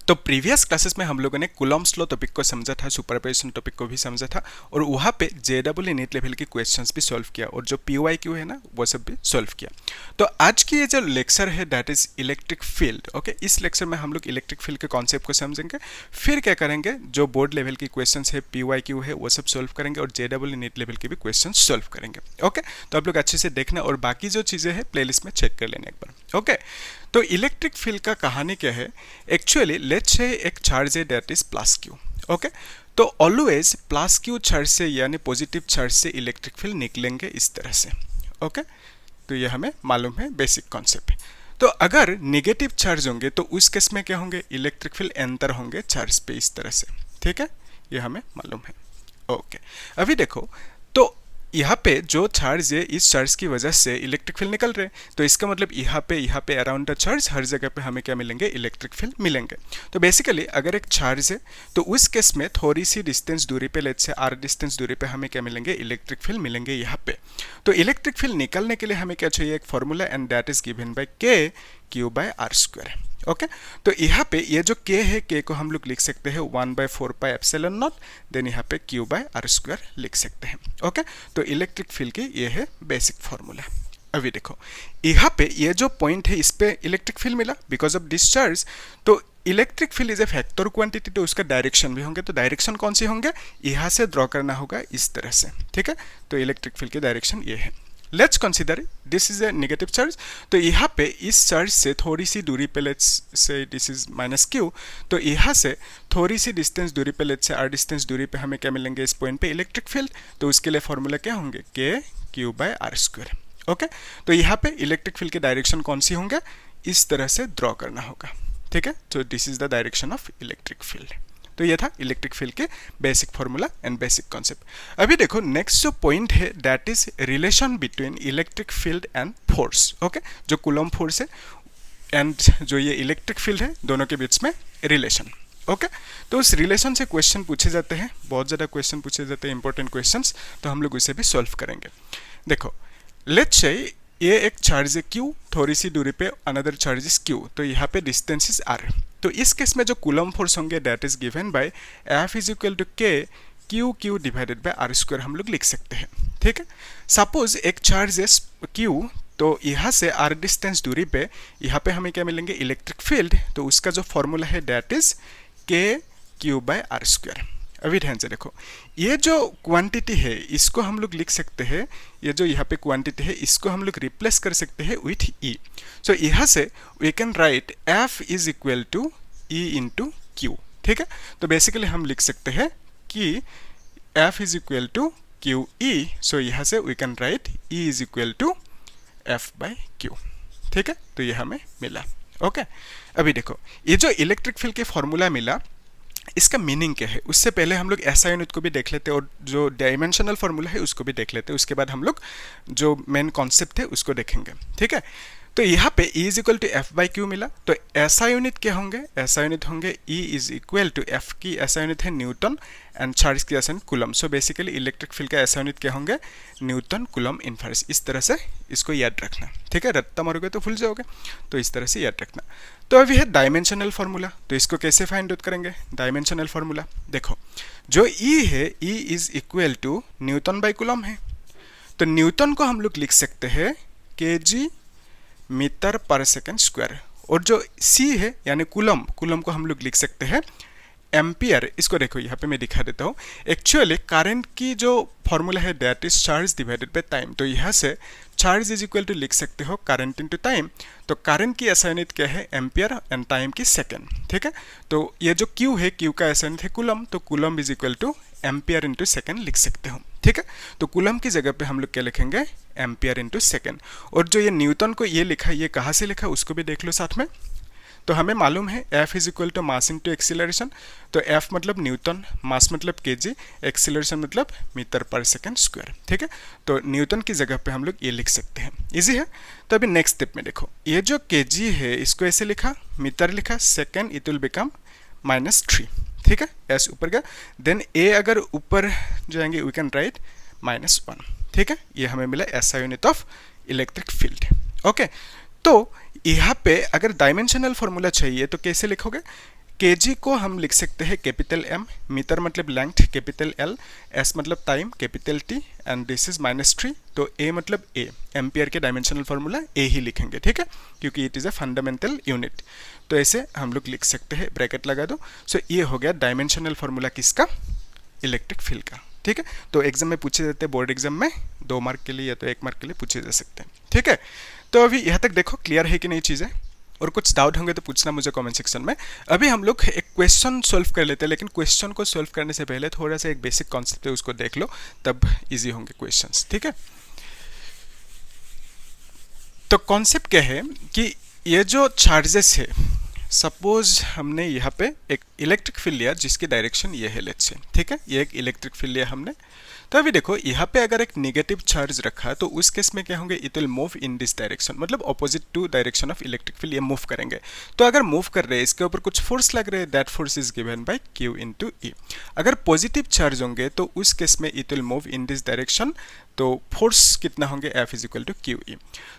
तो previous classes में हम लोगों ने कूलॉम्स लॉ टॉपिक को समझा था, सुपरपोजिशन टॉपिक को भी समझा था और वहाँ पे जेडब्ल्यू नीट लेवल के क्वेश्चंस भी सॉल्व किया और जो पीवाईक्यू है ना वो सब भी सॉल्व किया। तो आज की ये जो लेक्चर है that is electric field. Okay, इस लेक्चर में हम लोग इलेक्ट्रिक फील्ड के कॉन्सेप्ट को समझेंगे, फिर क्या करेंगे जो बोर्ड लेवल की क्वेश्चन है पीवाईक्यू है वो सब सॉल्व करेंगे और जेडब्ल्यू नीट लेवल के भी क्वेश्चन सॉल्व करेंगे। ओके, तो आप लोग अच्छे से देखना और बाकी जो चीज़ें हैं प्लेलिस्ट में चेक कर लेना एक बार। ओके, तो इलेक्ट्रिक फील्ड का कहानी क्या है? एक्चुअली लेट्स से एक चार्ज है that is plus Q. Okay, तो ऑलवेज प्लस क्यू चार्ज से यानी पॉजिटिव चार्ज से इलेक्ट्रिक फील्ड निकलेंगे इस तरह से। ओके, तो ये हमें मालूम है, बेसिक कॉन्सेप्ट है। तो अगर नेगेटिव चार्ज होंगे तो उस केस में क्या होंगे? इलेक्ट्रिक फील्ड एंटर होंगे चार्ज पे इस तरह से। ठीक है, ये हमें मालूम है। ओके, अभी देखो तो यहाँ पे जो चार्ज है इस चार्ज की वजह से इलेक्ट्रिक फील्ड निकल रहे हैं, तो इसका मतलब यहाँ पे अराउंड द चार्ज हर जगह पे हमें क्या मिलेंगे? इलेक्ट्रिक फील्ड मिलेंगे। तो बेसिकली अगर एक चार्ज है तो उस केस में थोड़ी सी डिस्टेंस दूरी पे, लेट्स से आर डिस्टेंस दूरी पे हमें क्या मिलेंगे? इलेक्ट्रिक फील्ड मिलेंगे यहाँ पे। तो इलेक्ट्रिक फील्ड निकलने के लिए हमें क्या चाहिए? एक formula and that is given by k Q by are square. Okay, तो यहाँ पे ये जो k है k को हम लोग लिख सकते हैं 1/4 पाई एप्सिलॉन नॉट, देन यहाँ पे q बाय आर स्क्वायर लिख सकते हैं। ओके, तो इलेक्ट्रिक फील्ड की ये है बेसिक फॉर्मूला। अभी देखो यहाँ पे ये जो पॉइंट है इस पे इलेक्ट्रिक फील्ड मिला बिकॉज ऑफ डिस्चार्ज। तो electric field is a factor quantity, तो उसका डायरेक्शन भी होंगे। तो डायरेक्शन कौन सी होंगे? यहाँ से ड्रॉ करना होगा इस तरह से। ठीक है, तो इलेक्ट्रिक फील्ड की डायरेक्शन ये है। Let's consider this is a negative charge, तो यहाँ पे इस चार्ज से थोड़ी सी दूरी पे, let's say this is minus Q, तो यहाँ से थोड़ी सी डिस्टेंस दूरी पे, लेट्स से आर डिस्टेंस दूरी पे हमें क्या मिलेंगे? इस पॉइंट पे इलेक्ट्रिक फील्ड। तो उसके लिए फॉर्मूला क्या होंगे? K Q by are square. Okay, तो यहाँ पे इलेक्ट्रिक फील्ड के डायरेक्शन कौन सी होंगे? इस तरह से ड्रॉ करना होगा। ठीक है, तो this is the direction of electric field. तो ये था इलेक्ट्रिक फील्ड के basic formula and basic concept. अभी देखो नेक्स्ट जो पॉइंट है that is relation between electric field and force. Okay, जो कूलॉम फोर्स है एंड जो ये इलेक्ट्रिक फील्ड है दोनों के बीच में रिलेशन। ओके, तो उस रिलेशन से क्वेश्चन पूछे जाते हैं, बहुत ज़्यादा क्वेश्चन पूछे जाते हैं, इंपॉर्टेंट क्वेश्चन, तो हम लोग उसे भी सॉल्व करेंगे। देखो लेट्स से ये एक चार्ज है Q, थोड़ी सी दूरी पे अनदर चार्ज इज Q, तो यहाँ पे डिस्टेंस इज R। तो इस केस में जो कूलॉम फोर्स होंगे that is given by F is equal to k q divided by are square हम लोग लिख सकते हैं। ठीक है, सपोज एक चार्ज है Q, तो यहाँ से R डिस्टेंस दूरी पे यहाँ पे हमें क्या मिलेंगे? Electric field. तो उसका जो फॉर्मूला है दैट इज के क्यू बाय आर स्क्वायर। अभी ध्यान से देखो, ये जो क्वांटिटी है इसको हम लोग लिख सकते हैं, ये जो यहाँ पे क्वांटिटी है इसको हम लोग रिप्लेस कर सकते हैं विथ E। सो यहाँ से we can write F is equal to E into Q. ठीक है, तो बेसिकली हम लिख सकते हैं कि F is equal to Q e. So यहाँ से we can write E is equal to F by q. ठीक है, तो ये हमें मिला। ओके, अभी देखो ये जो इलेक्ट्रिक फील्ड के फॉर्मूला मिला इसका मीनिंग क्या है? उससे पहले हम लोग एसआई यूनिट को भी देख लेते हैं और जो डायमेंशनल फॉर्मूला है उसको भी देख लेते हैं। उसके बाद हम लोग जो मेन कॉन्सेप्ट है उसको देखेंगे। ठीक है, तो यहाँ पे E is equal to F by Q मिला, तो एसआई यूनिट क्या होंगे? एसआई यूनिट होंगे E is equal to F की एसआई यूनिट है न्यूटन एंड चार्ज की SI unit coulomb. So basically electric field का एसआई यूनिट क्या होंगे? Newton coulomb inverse. इस तरह से इसको याद रखना। ठीक है, रट्टा मारोगे तो भूल जाओगे, तो इस तरह से याद रखना। तो अभी है डायमेंशनल फार्मूला, तो इसको कैसे फाइंड आउट करेंगे? डायमेंशनल फार्मूला देखो, जो E है E is equal to newton by coulomb है, तो न्यूटन को हम लोग लिख सकते हैं kg metre per second square, और जो C है यानी कूलम, कूलम को हम लोग लिख सकते हैं एम्पियर। इसको देखो यहाँ पे मैं दिखा देता हूँ। एक्चुअली करंट की जो फॉर्मूला है that is charge divided by time, तो यहाँ से चार्ज इज इक्वल टू लिख सकते हो करंट इनटू टाइम। तो करंट की एसआई यूनिट क्या है? एम्पियर एंड टाइम की सेकंड। ठीक है, तो ये जो Q है Q का एसआई यूनिट है कूलम, तो coulomb is equal two ampere into second लिख सकते हो। ठीक है, तो कूलम की जगह पे हम लोग क्या लिखेंगे? Ampere into second. और जो ये न्यूटन को ये लिखा, ये कहाँ से लिखा उसको भी देख लो साथ में। तो हमें मालूम है F is equal to mass into acceleration, तो F मतलब न्यूटन, मास मतलब kg, एक्सीलरेशन मतलब मीटर पर सेकेंड स्क्वायर। ठीक है, तो न्यूटन की जगह पे हम लोग ये लिख सकते हैं, इजी है। तो अभी नेक्स्ट स्टेप में देखो, ये जो kg है इसको ऐसे लिखा, मीटर लिखा, सेकेंड इट विल बिकम -3। ठीक है, S ऊपर गया, देन A अगर ऊपर जाएंगे वी कैन राइट -1। ठीक है, ये हमें मिला SI unit of electric field. Okay, तो यहाँ पे अगर डायमेंशनल फॉर्मूला चाहिए तो कैसे लिखोगे? केजी को हम लिख सकते हैं कैपिटल एम, मीटर मतलब लेंथ कैपिटल एल, एस मतलब time capital T, and this is -3, तो ए मतलब ए, एम्पियर के डायमेंशनल फार्मूला ए ही लिखेंगे, ठीक है, क्योंकि it is a fundamental unit. तो ऐसे हम लोग लिख सकते हैं, ब्रैकेट लगा दो। सो ये हो गया डायमेंशनल फार्मूला किसका, इलेक्ट्रिक फील्ड का, ठीक है। तो एग्जाम में पूछे जाते हैं, बोर्ड एग्जाम में 2 मार्क के लिए या तो 1 मार्क के लिए पूछे जा सकते हैं, ठीक है। तो अभी यहाँ तक देखो क्लियर है कि नहीं चीज़ें, और कुछ डाउट होंगे तो पूछना मुझे कमेंट सेक्शन में। अभी हम लोग एक क्वेश्चन सॉल्व कर लेते हैं, लेकिन क्वेश्चन को सॉल्व करने से पहले थोड़ा सा एक बेसिक कॉन्सेप्ट है उसको देख लो, तब इजी होंगे क्वेश्चंस, ठीक है। तो कॉन्सेप्ट क्या है कि ये जो चार्जेस है, सपोज हमने यहाँ पे एक इलेक्ट्रिक फील्ड लिया जिसकी डायरेक्शन ये है, लेट्स से, ठीक है, ये एक इलेक्ट्रिक फील्ड लिया हमने। तो अभी देखो यहाँ पे अगर एक नेगेटिव चार्ज रखा तो उस केस में क्या होंगे, it will move in this direction, मतलब opposite to direction of electric field ये मूव करेंगे। तो अगर मूव कर रहे हैं, इसके ऊपर कुछ फोर्स लग रहे हैं, that force is given by q into e. अगर पॉजिटिव चार्ज होंगे तो उस केस में it will move in this direction, तो फोर्स कितना होंगे, f is equal to Q e.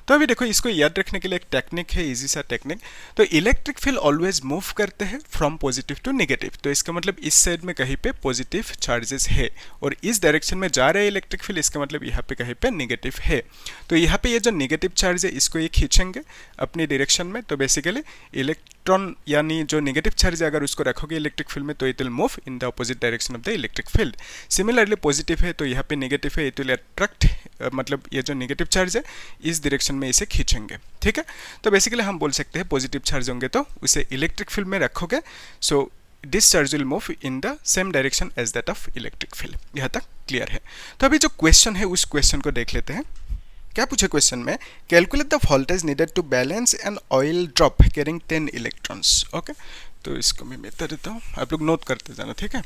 तो अभी देखो इसको याद रखने के लिए एक टेक्निक है, इजी सा टेक्निक। तो इलेक्ट्रिक फील्ड ऑलवेज मूव करते हैं फ्रॉम पॉजिटिव टू नेगेटिव, तो इसका मतलब इस साइड में कहीं पे पॉजिटिव चार्जेस है और इस डायरेक्शन में जा रहे हैं इलेक्ट्रिक फील्ड, इसका मतलब यहाँ पे कहीं पे नेगेटिव है। तो यहाँ पे ये जो नेगेटिव चार्ज है इसको ये खींचेंगे अपनी डायरेक्शन में, तो बेसिकली इलेक्ट्रॉन यानी जो नेगेटिव चार्ज है अगर उसको रखोगे इलेक्ट्रिक फील्ड में तो it will move in the opposite direction of the electric field. Similarly positive है तो यहाँ पे नेगेटिव है, इट विल अट्रैक्ट, मतलब ये जो नेगेटिव चार्ज है इस डायरेक्शन में इसे खींचेंगे, ठीक है। तो बेसिकली हम बोल सकते हैं पॉजिटिव चार्ज होंगे तो उसे इलेक्ट्रिक फील्ड में रखोगे, so this charge will move in the same direction as that of electric field. यहाँ तक क्लियर है। तो अभी जो क्वेश्चन है उस क्वेश्चन को देख लेते हैं। क्या पूछे क्वेश्चन में, calculate the voltage needed to balance an oil drop carrying 10 electrons. Okay, तो इसको मैं बता देता हूँ, आप लोग नोट करते जाना, ठीक है।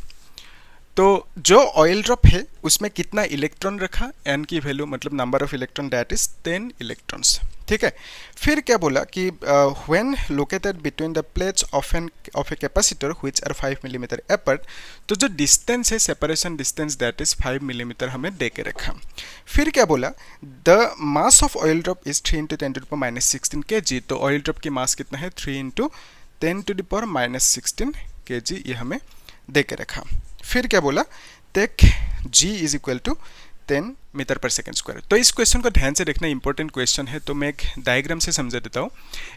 तो जो ऑयल ड्रॉप है उसमें कितना इलेक्ट्रॉन रखा, एन की वैल्यू मतलब number of electron that is 10 electrons, ठीक है। फिर क्या बोला कि when located between the plates of a capacitor which are 5 millimetre apart, तो जो डिस्टेंस है separation distance that is 5 millimetre हमने दे के रखा। फिर क्या बोला, the mass of oil drop is 3 × 10⁻16 kg, तो ऑयल ड्रॉप की मास कितना है 3 × 10⁻16 kg, ये हमें दे के रखा। फिर क्या बोला, take g is equal to 10 metre per second square. तो इस क्वेश्चन को ध्यान से देखना, इंपॉर्टेंट क्वेश्चन है, तो मैं एक डायग्राम से समझा देता हूँ।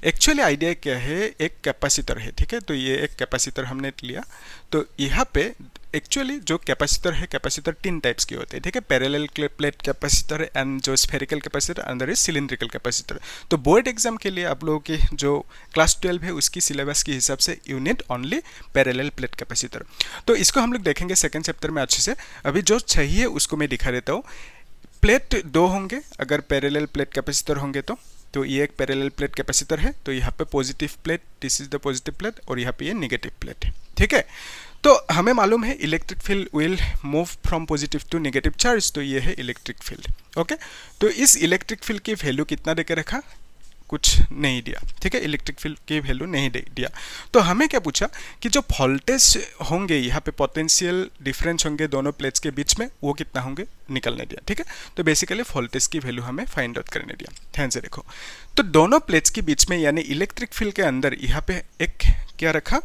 एक्चुअली आइडिया क्या है, एक कैपेसिटर है, ठीक है, तो ये एक कैपेसिटर हमने लिया। तो यहाँ पे एक्चुअली जो कैपेसिटर है, कैपेसिटर 3 टाइप्स के होते हैं, ठीक है, पैरेलल प्लेट कैपेसिटर एंड जो स्फेरिकल कैपेसिटर, अंदर इज सिलिंड्रिकल कैपेसिटर। तो बोर्ड एग्जाम के लिए आप लोगों की जो क्लास 12 है उसकी सिलेबस के हिसाब से unit only parallel plate capacitor. तो इसको हम लोग देखेंगे सेकेंड चैप्टर में अच्छे से। अभी जो चाहिए उसको मैं दिखा देता हूँ। प्लेट 2 होंगे अगर पैरेलल प्लेट कैपेसिटर होंगे तो ये एक पैरेलल प्लेट कैपेसिटर है, तो यहाँ पे positive plate, this is the positive plate, और यहाँ पे ये नेगेटिव प्लेट है, ठीक है। तो हमें मालूम है electric field will move from positive to negative charge, तो ये है इलेक्ट्रिक फील्ड, ओके। तो इस इलेक्ट्रिक फील्ड की वैल्यू कितना देके रखा, कुछ नहीं दिया, ठीक है, इलेक्ट्रिक फील्ड की वैल्यू नहीं दिया। तो हमें क्या पूछा कि जो वोल्टेज होंगे यहाँ पे पोटेंशियल डिफरेंस होंगे दोनों प्लेट्स के बीच में, वो कितना होंगे निकलने दिया, ठीक है। तो बेसिकली वोल्टेज की वैल्यू हमें फाइंड आउट करने दिया। ध्यान से देखो, तो दोनों प्लेट्स के बीच में यानी इलेक्ट्रिक फील्ड के अंदर यहाँ पे एक क्या रखा,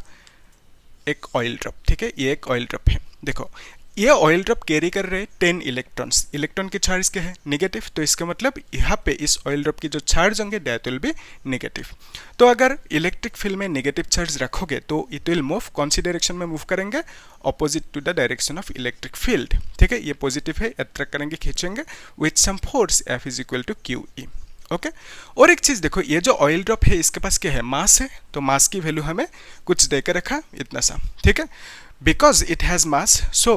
एक ऑयल ड्रॉप, ठीक है, ये एक ऑयल ड्रॉप है। देखो ये ऑयल ड्रॉप कैरी कर रहे हैं 10 इलेक्ट्रॉन्स, इलेक्ट्रॉन के चार्ज क्या है नेगेटिव, तो इसका मतलब यहाँ पे इस ऑयल ड्रॉप की जो चार्ज होंगे दैट विल बी नेगेटिव। तो अगर इलेक्ट्रिक फील्ड में नेगेटिव चार्ज रखोगे तो इट विल मूव, कौन सी डायरेक्शन में मूव करेंगे, opposite to the direction of electric field, ठीक है। ये पॉजिटिव है, अट्रैक्ट करेंगे, खींचेंगे with some force F is equal to Q E, okay. और एक चीज़ देखो, ये जो ऑयल ड्रॉप है इसके पास क्या है, मास है, तो मास की वैल्यू हमें कुछ देकर रखा इतना सा, ठीक है। Because it has mass so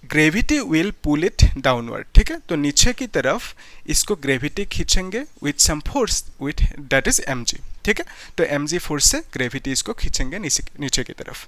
gravity will pull it downward, ठीक है। तो नीचे की तरफ इसको ग्रेविटी खींचेंगे with some force with that is mg, ठीक है। तो mg फोर्स से ग्रेविटी इसको खींचेंगे नीचे की तरफ।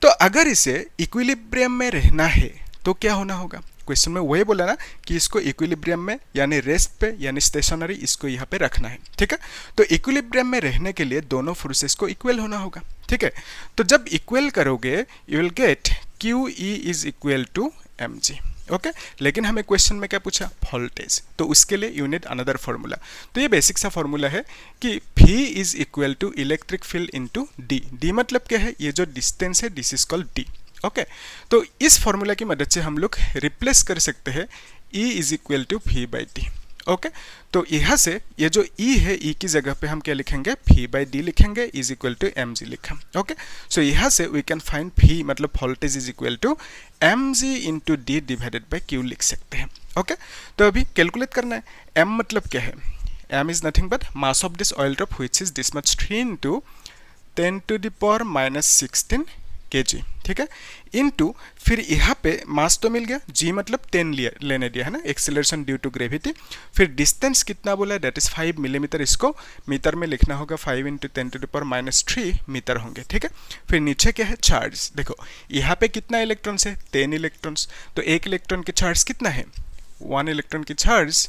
तो अगर इसे इक्विलिब्रियम में रहना है तो क्या होना होगा, क्वेश्चन में वही बोला ना कि इसको इक्विलिब्रियम में यानी रेस्ट पे यानी स्टेशनरी इसको यहाँ पे रखना है, ठीक है। तो इक्विलिब्रियम में रहने के लिए दोनों फोर्सेस को इक्वल होना होगा, ठीक है। तो जब इक्वल करोगे you will get Q E is equal to mg, okay लेकिन हमें क्वेश्चन में क्या पूछा, वोल्टेज, तो उसके लिए यू नीड अनदर फॉर्मूला। तो ये बेसिक सा फॉर्मूला है कि V is equal to electric field into D। D मतलब क्या है, ये जो डिस्टेंस है this is called D। Okay तो इस फॉर्मूला की मदद से हम लोग रिप्लेस कर सकते हैं E is equal to V by D। Okay तो यहाँ से ये जो E है, E की जगह पे हम क्या लिखेंगे, V बाई D लिखेंगे, इज इक्वल टू mg लिखा। ओके सो यहाँ से वी कैन फाइंड V मतलब voltage is equal to mg into D divided by Q लिख सकते हैं। ओके तो अभी कैलकुलेट करना है, m मतलब क्या है, m is nothing but mass of this oil drop which is this much 3 into 10 to the power minus 16 kg, ठीक है, इनटू फिर यहाँ पे मास तो मिल गया, g मतलब 10 लेने दिया है ना, एक्सेलरेशन ड्यू टू ग्रेविटी, फिर डिस्टेंस कितना बोला है, दैट इज 5 मिलीमीटर, इसको मीटर में लिखना होगा, 5 into 10 to the power minus 3 metre होंगे, ठीक है। फिर नीचे क्या है, चार्ज, देखो यहाँ पे कितना इलेक्ट्रॉन्स है, 10 इलेक्ट्रॉन्स, तो एक इलेक्ट्रॉन की चार्ज कितना है, 1 इलेक्ट्रॉन की charge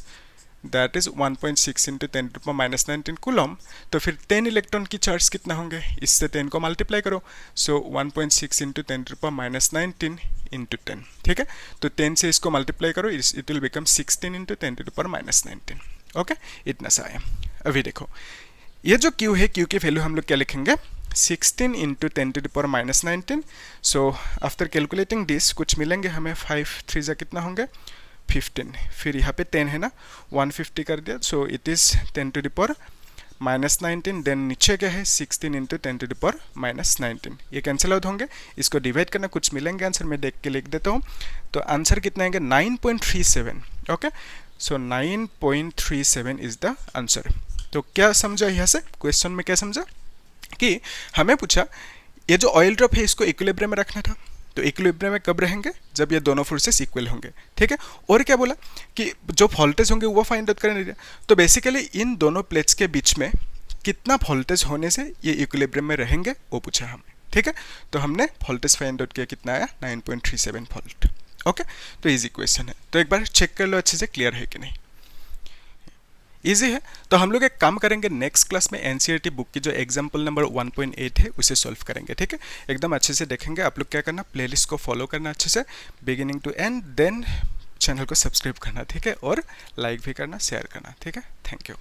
that is 1.6 into 10 to minus 19 coulomb. तो फिर 10 इलेक्ट्रॉन की चार्ज कितना होंगे, इससे 10 को मल्टीप्लाई करो, so 1.6 into 10 to minus 19 into 10, ठीक है, तो 10 से इसको मल्टीप्लाई करो, it will become 16 into 10 to minus 19। Okay इतना सा आया। अभी देखो ये जो Q है, Q की वैल्यू हम लोग क्या लिखेंगे, 16 into 10 to the power minus 19। So after calculating this कुछ मिलेंगे हमें, 5 3 जा कितना होंगे 15, फिर यहाँ पे 10 है ना, 150 कर दिया, so it is 10 to the power minus 19, then नीचे क्या है 16 into 10 to the power minus 19, ये कैंसिल आउट होंगे, इसको डिवाइड करना, कुछ मिलेंगे आंसर, मैं देख के लिख देता हूँ। तो आंसर कितना आएंगे 9.37। Okay so 9.37 is the answer. तो क्या समझा यहाँ से, क्वेश्चन में क्या समझा कि हमें पूछा ये जो ऑयल ड्रॉप है इसको इक्विलिब्रियम में रखना था, तो इक्विलिब्रियम में कब रहेंगे, जब ये दोनों फोर्सेस इक्वल होंगे, ठीक है। और क्या बोला कि जो वोल्टेज होंगे वो फाइंड आउट करने दिया, तो बेसिकली इन दोनों प्लेट्स के बीच में कितना वोल्टेज होने से ये इक्विलिब्रियम में रहेंगे वो पूछा हमें, ठीक है। तो हमने वोल्टेज फाइंड आउट किया, कितना आया 9.37 वोल्ट। ओके तो इजी क्वेश्चन है, तो एक बार चेक कर लो अच्छे से क्लियर है कि नहीं, इजी है। तो हम लोग एक काम करेंगे, नेक्स्ट क्लास में एनसीईआरटी बुक की जो एग्जाम्पल नंबर 1.8 है उसे सॉल्व करेंगे, ठीक है, एकदम अच्छे से देखेंगे। आप लोग क्या करना, प्लेलिस्ट को फॉलो करना अच्छे से beginning to end, then channel को सब्सक्राइब करना, ठीक है, और लाइक भी करना, शेयर करना, ठीक है। Thank you.